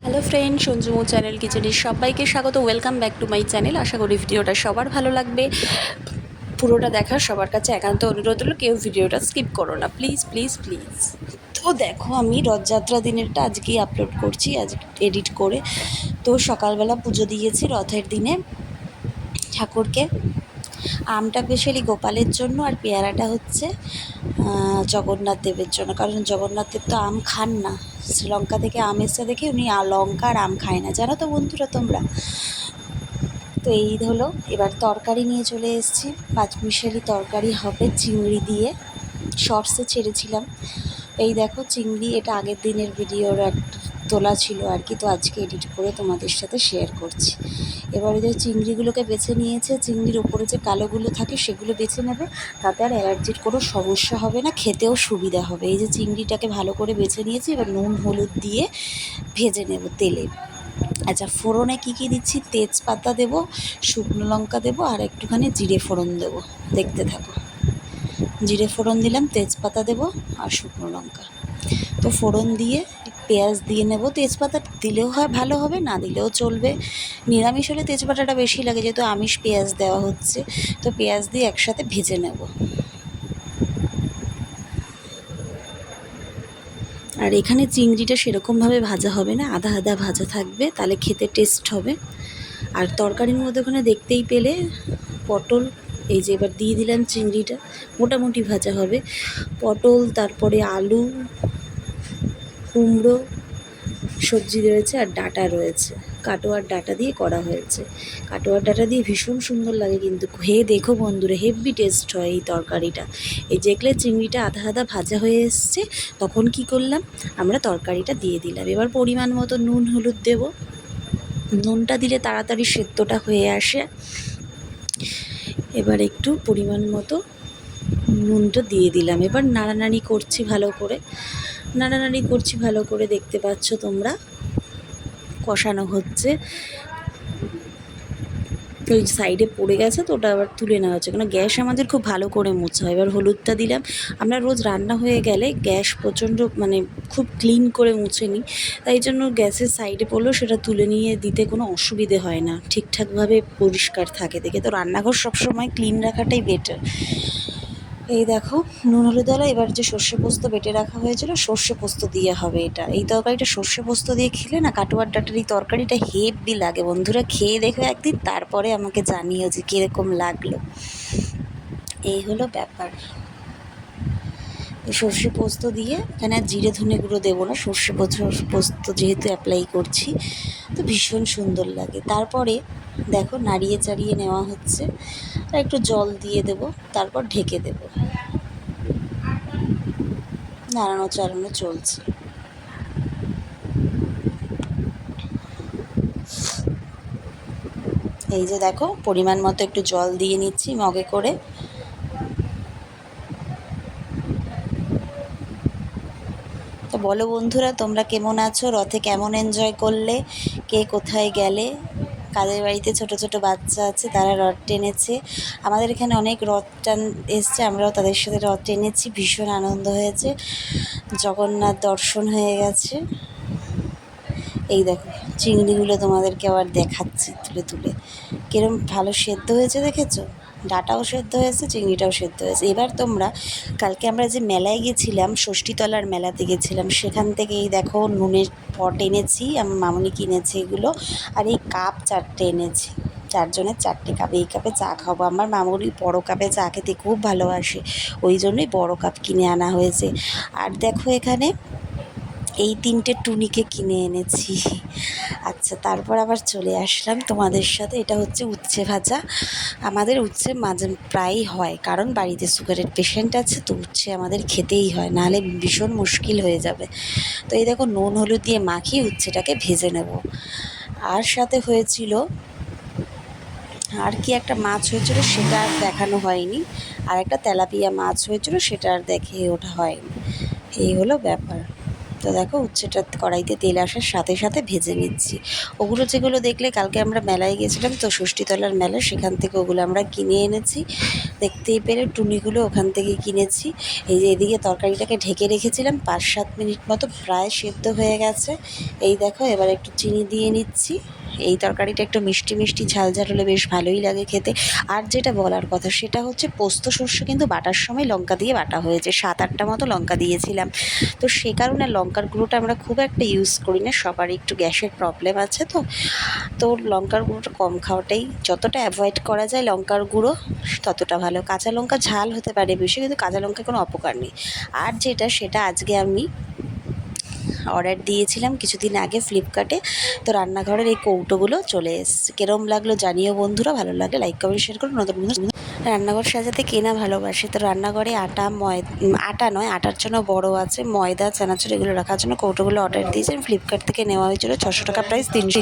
Hello friend, সঞ্জুমু channel কিচেনের সবাইকে স্বাগত। Welcome back to my channel. আশা করি ভিডিওটা সবার ভালো লাগবে। পুরোটা দেখার সবার কাছে একান্ত অনুরোধ হলো, কেউ ভিডিওটা স্কিপ করো না, প্লিজ প্লিজ প্লিজ। তো দেখো, আমি রথযাত্রা দিনেরটা আজকেই আপলোড করছি, আজ এডিট করে। তো সকালবেলা পুজো দিয়েছি রথের দিনে ঠাকুরকে। আমটা স্পেশালি গোপালের জন্য, আর পেয়ারাটা হচ্ছে জগন্নাথ দেবের জন্য, কারণ জগন্নাথ দেব তো আম খান না। শ্রীলঙ্কা থেকে আম এসে দেখে উনি লঙ্কা আর আম খায় না, জানো তো বন্ধুরা তোমরা। তো এই হলো, এবার তরকারি নিয়ে চলে এসেছি। পাঁচমিশালি তরকারি হবে চিংড়ি দিয়ে, শর্টসে ছেড়েছিলাম। এই দেখো চিংড়ি, এটা আগের দিনের ভিডিওর তোলা ছিল আর কি, তো আজকে এডিট করে তোমাদের সাথে শেয়ার করছি। এবার যে চিংড়িগুলোকে বেছে নিয়েছে, চিংড়ির ওপরে যে কালোগুলো থাকে সেগুলো বেছে নেবে, তাতে আর অ্যালার্জির কোনো সমস্যা হবে না, খেতেও সুবিধা হবে। এই যে চিংড়িটাকে ভালো করে বেছে নিয়েছি, এবার নুন হলুদ দিয়ে ভেজে নেব তেলে। আচ্ছা, ফোড়নে কী কী দিচ্ছি, তেজপাতা দেবো, শুকনো লঙ্কা দেবো, আর একটুখানি জিরে ফোড়ন দেবো। দেখতে থাকো। জিরে ফোড়ন দিলাম, তেজপাতা দেবো আর শুকনো লঙ্কা। তো ফোড়ন দিয়ে পেঁয়াজ দিয়ে নেব। তেজপাতা দিলেও হয় ভালো হবে, না দিলেও চলবে। নিরামিষ হলে তেজপাতাটা বেশি লাগে, যেহেতু আমিষ পেঁয়াজ দেওয়া হচ্ছে। তো পেঁয়াজ দিয়ে একসাথে ভেজে নেব। আর এখানে চিংড়িটা সেরকমভাবে ভাজা হবে না, আধা আধা ভাজা থাকবে, তাহলে খেতে টেস্ট হবে। আর তরকারির মধ্যে ওখানে দেখতেই পেলে পটল, এই যে এবার দিয়ে দিলাম চিংড়িটা, মোটামুটি ভাজা হবে। পটল, তারপরে আলু, কুমড়ো সবজি রয়েছে, আর ডাঁটা রয়েছে, কাটোয়ার ডাঁটা দিয়ে করা হয়েছে। কাটোয়ার ডাঁটা দিয়ে ভীষণ সুন্দর লাগে, কিন্তু খেয়ে দেখো বন্ধুরা, হেভি টেস্ট হয় এই তরকারিটা। এই যেগুলো চিংড়িটা আধা আধা ভাজা হয়ে এসছে, তখন কি করলাম, আমরা তরকারিটা দিয়ে দিলাম। এবার পরিমাণ মতো নুন হলুদ দেবো। নুনটা দিলে তাড়াতাড়ি সেদ্ধটা হয়ে আসে। এবার একটু পরিমাণ মতো নুনটা দিয়ে দিলাম। এবার নাড়ানাড়ি করছি ভালো করে, নাড়ানাড়ি করছি ভালো করে, দেখতে পাচ্ছ তোমরা কষানো হচ্ছে। ওই সাইডে পড়ে গেছে, তো ওটা আবার তুলে নেওয়া হচ্ছে, কারণ গ্যাস আমাদের খুব ভালো করে মোছা হয়। এবার হলুদটা দিলাম। আমরা রোজ রান্না হয়ে গেলে গ্যাস প্রচণ্ড খুব ক্লিন করে মুছে নিই, তাই জন্য গ্যাসের সাইডে পড়লেও সেটা তুলে নিয়ে দিতে কোনো অসুবিধে হয় না, ঠিকঠাকভাবে পরিষ্কার থাকে দেখে। তো রান্নাঘর সবসময় ক্লিন রাখাটাই বেটার। এই দেখো নুন হলুদ হলো। এবার যে সর্ষে পোস্ত বেটে রাখা হয়েছিল, সর্ষে পোস্ত দিয়ে হবে এটা। এই তরকারিটা সর্ষে পোস্ত দিয়ে খেলে না, কাটোয়ার ডাঁটার এই তরকারিটা হেভি লাগে। বন্ধুরা খেয়ে দেখো একদিন, তারপরে আমাকে জানিও যে কীরকম লাগলো। এই হলো ব্যাপার। সর্ষে পোস্ত দিয়ে, এখানে আর জিরে ধনে গুঁড়ো দেবো না, সর্ষে পোস্ত যেহেতু অ্যাপ্লাই করছি, তো ভীষণ সুন্দর লাগে। তারপরে দেখো নাড়িয়ে চাড়িয়ে নেওয়া হচ্ছে, আর একটু জল দিয়ে দেবো, তারপর ঢেকে দেবো। নাড়ানো চাড়ানো চলছে। এই যে দেখো, পরিমাণ মতো একটু জল দিয়ে নিচ্ছি মগে করে। তো বলো বন্ধুরা, তোমরা কেমন আছো? রথে কেমন এনজয় করলে? কে কোথায় গেলে? কাদের বাড়িতে ছোট ছোট বাচ্চা আছে, তারা রথ টেনেছে। আমাদের এখানে অনেক রথ টান এসছে, আমরাও তাদের সাথে রথ টেনেছি, ভীষণ আনন্দ হয়েছে। জগন্নাথ দর্শন হয়ে গেছে। এই দেখো চিংড়িগুলো তোমাদেরকে আবার দেখাচ্ছি তুলে তুলে, কিরম ভালো সেদ্ধ হয়েছে দেখেছো। ডাঁটাও সেদ্ধ হয়েছে, চিংড়িটাও সেদ্ধ হয়েছে। এবার তোমরা, কালকে আমরা যে মেলায় গেছিলাম, ষষ্ঠীতলার মেলাতে গেছিলাম, সেখান থেকে এই দেখো নুনের পট এনেছি, আমার মামনি কিনেছে এগুলো, আর এই কাপ 4টে এনেছি, 4 জনের 4টে কাপ। এই কাপে চা খাবো। আমার মামুনি বড় কাপে চা খেতে খুব ভালোবাসে, ওই জন্যই বড় কাপ কিনে আনা হয়েছে। আর দেখো এখানে এই 3টে টুনিকে কিনে এনেছি। আচ্ছা, তারপর আবার চলে আসলাম তোমাদের সাথে। এটা হচ্ছে উচ্ছে ভাজা। আমাদের উচ্ছে মাঝে প্রায়ই হয়, কারণ বাড়িতে সুগারের পেশেন্ট আছে, তো উচ্ছে আমাদের খেতেই হয়, নাহলে ভীষণ মুশকিল হয়ে যাবে। তো এই দেখো নুন হলুদ দিয়ে মাখিয়ে উচ্ছেটাকে ভেজে নেব। আর সাথে হয়েছিল, আর কি একটা মাছ হয়েছিল, সেটা আর দেখানো হয়নি। আর একটা তেলাপিয়া মাছ হয়েছিল, সেটা আর দেখে ওঠা হয়নি। এই হলো ব্যাপার। তো দেখো উচ্ছেটা কড়াইতে তেল আসার সাথে সাথে ভেজে নিচ্ছি। ওগুলো যেগুলো দেখলে কালকে আমরা মেলায় গেছিলাম তো ষষ্ঠীতলার মেলা, সেখান থেকে ওগুলো আমরা কিনে এনেছি। দেখতেই পেলে টুনিগুলো ওখান থেকে কিনেছি। এই যে এদিকে তরকারিটাকে ঢেকে রেখেছিলাম 5-7 মিনিট মতো, প্রায় সেদ্ধ হয়ে গেছে। এই দেখো এবার একটু চিনি দিয়ে নিচ্ছি। এই তরকারিটা একটু মিষ্টি মিষ্টি ঝাল ঝাল হলে বেশ ভালোই লাগে খেতে। আর যেটা বলার কথা সেটা হচ্ছে পোস্ত শস্য কিন্তু বাটার সময় লঙ্কা দিয়ে বাটা হয়েছে, 7-8টা মতো লঙ্কা দিয়েছিলাম। তো সে কারণে লঙ্কার গুঁড়োটা আমরা খুব একটা ইউজ করি না, সবারই একটু গ্যাসের প্রবলেম আছে। তো লঙ্কার গুঁড়োটা কম খাওয়াটাই, যতটা অ্যাভয়েড করা যায় লঙ্কার গুঁড়ো ততটা ভালো। কাঁচা লঙ্কা ঝাল হতে পারে বেশি, কিন্তু কাঁচা লঙ্কার কোনো অপকার নেই। আর সেটা আজকে আমি অর্ডার দিয়েছিলাম কিছুদিন আগে ফ্লিপকার্টে। তো রান্নাঘরের এই কৌটোগুলো চলে এসেছে। কেরম লাগলো জানিও বন্ধুরা, ভালো লাগলে লাইক কমেন্ট শেয়ার করুন। নতুন বন্ধু রান্নাঘর সাজাতে কেনা ভালোবাসে। তো রান্নাঘরে আটা নয়, আটার জন্য বড় আছে, ময়দা চানাচুর এগুলো রাখার জন্য কৌটোগুলো অর্ডার দিয়েছেন। ফ্লিপকার্ট থেকে নেওয়া হয়েছিল, 600 টাকা প্রাইস, 300